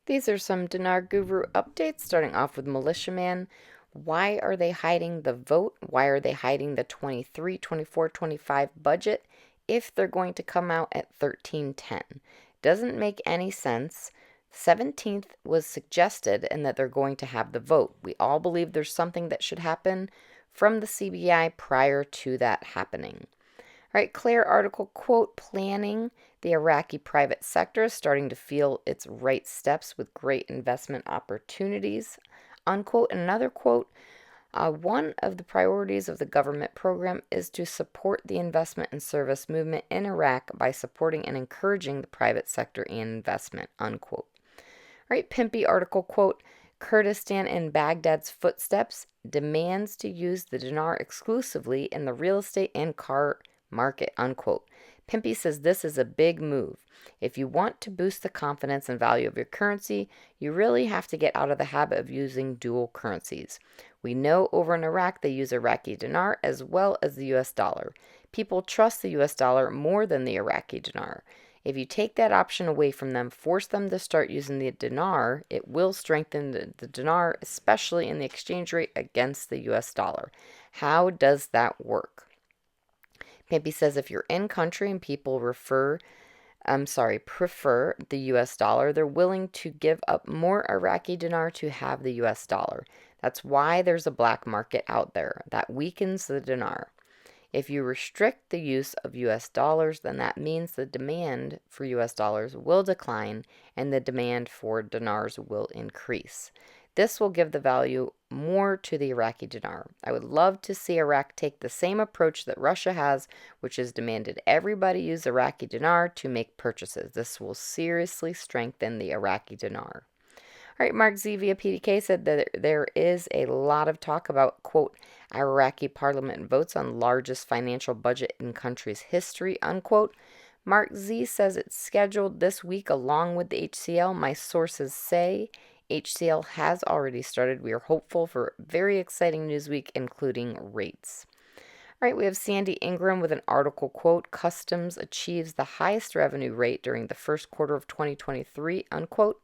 These are some Dinar Guru updates, starting off with Militiaman. Why are they hiding the vote? Why are they hiding the 23, 24, 25 budget if they're going to come out at 1310? Doesn't make any sense. 17th was suggested and that they're going to have the vote. We all believe there's something that should happen from the CBI prior to that happening. All right, Claire article, quote, planning the Iraqi private sector is starting to feel its right steps with great investment opportunities, unquote. Another quote, one of the priorities of the government program is to support the investment and service movement in Iraq by supporting and encouraging the private sector and investment, unquote. All right, Pimpy article, quote, Kurdistan in Baghdad's footsteps demands to use the dinar exclusively in the real estate and car market, unquote. Pimpy says this is a big move. If you want to boost the confidence and value of your currency, you really have to get out of the habit of using dual currencies. We know over in Iraq they use Iraqi dinar as well as the US dollar. People trust the US dollar more than the Iraqi dinar. If you take that option away from them, force them to start using the dinar, it will strengthen the dinar, especially in the exchange rate against the US dollar. How does that work? Pimpy says if you're in country and people prefer the US dollar, they're willing to give up more Iraqi dinar to have the US dollar. That's why there's a black market out there that weakens the dinar. If you restrict the use of US dollars, then that means the demand for US dollars will decline and the demand for dinars will increase. This will give the value more to the Iraqi dinar. I would love to see Iraq take the same approach that Russia has, which has demanded everybody use Iraqi dinar to make purchases. This will seriously strengthen the Iraqi dinar. All right, Mark Z via PDK said that there is a lot of talk about, quote, Iraqi parliament votes on largest financial budget in country's history, unquote. Mark Z says it's scheduled this week along with the HCL. My sources say HCL has already started. We are hopeful for a very exciting news week, including rates. All right, we have Sandy Ingram with an article, quote, Customs achieves the highest revenue rate during the first quarter of 2023, unquote.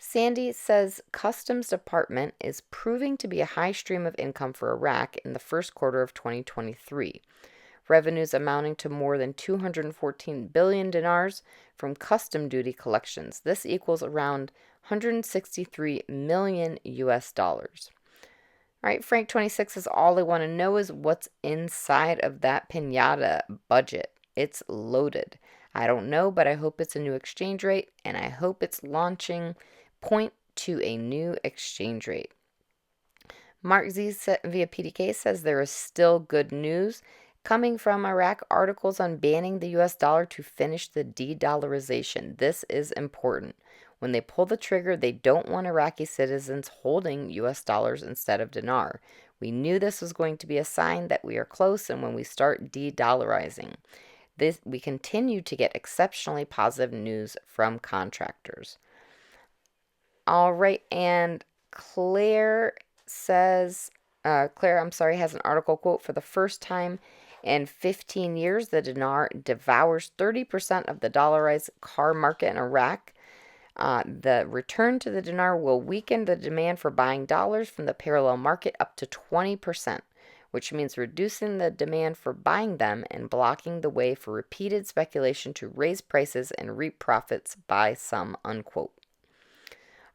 Sandy says Customs Department is proving to be a high stream of income for Iraq in the first quarter of 2023. Revenues amounting to more than 214 billion dinars from custom duty collections. This equals around 163 million US dollars. All right, Frank 26 says all I want to know is what's inside of that pinata budget. It's loaded. I don't know, but I hope it's a new exchange rate, and I hope it's launching point to a new exchange rate. Mark Z via PDK says there is still good news coming from Iraq, articles on banning the US dollar to finish the de-dollarization. This is important. When they pull the trigger, they don't want Iraqi citizens holding US dollars instead of dinar. We knew this was going to be a sign that we are close, and when we start de-dollarizing, we continue to get exceptionally positive news from contractors. All right, and Claire has an article, quote, for the first time in 15 years, the dinar devours 30% of the dollarized car market in Iraq. The return to the dinar will weaken the demand for buying dollars from the parallel market up to 20%, which means reducing the demand for buying them and blocking the way for repeated speculation to raise prices and reap profits by some, unquote.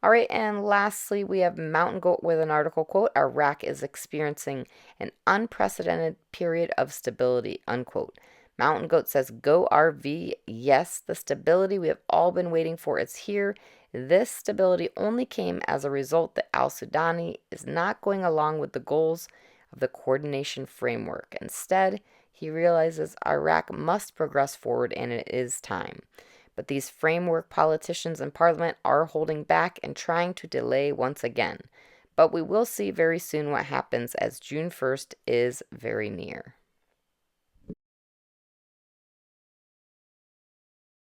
All right, and lastly, we have Mountain Goat with an article, quote, Iraq is experiencing an unprecedented period of stability, unquote. Mountain Goat says, go RV, yes, the stability we have all been waiting for is here. This stability only came as a result that al-Sudani is not going along with the goals of the coordination framework. Instead, he realizes Iraq must progress forward and it is time. But these framework politicians in parliament are holding back and trying to delay once again. But we will see very soon what happens as June 1st is very near.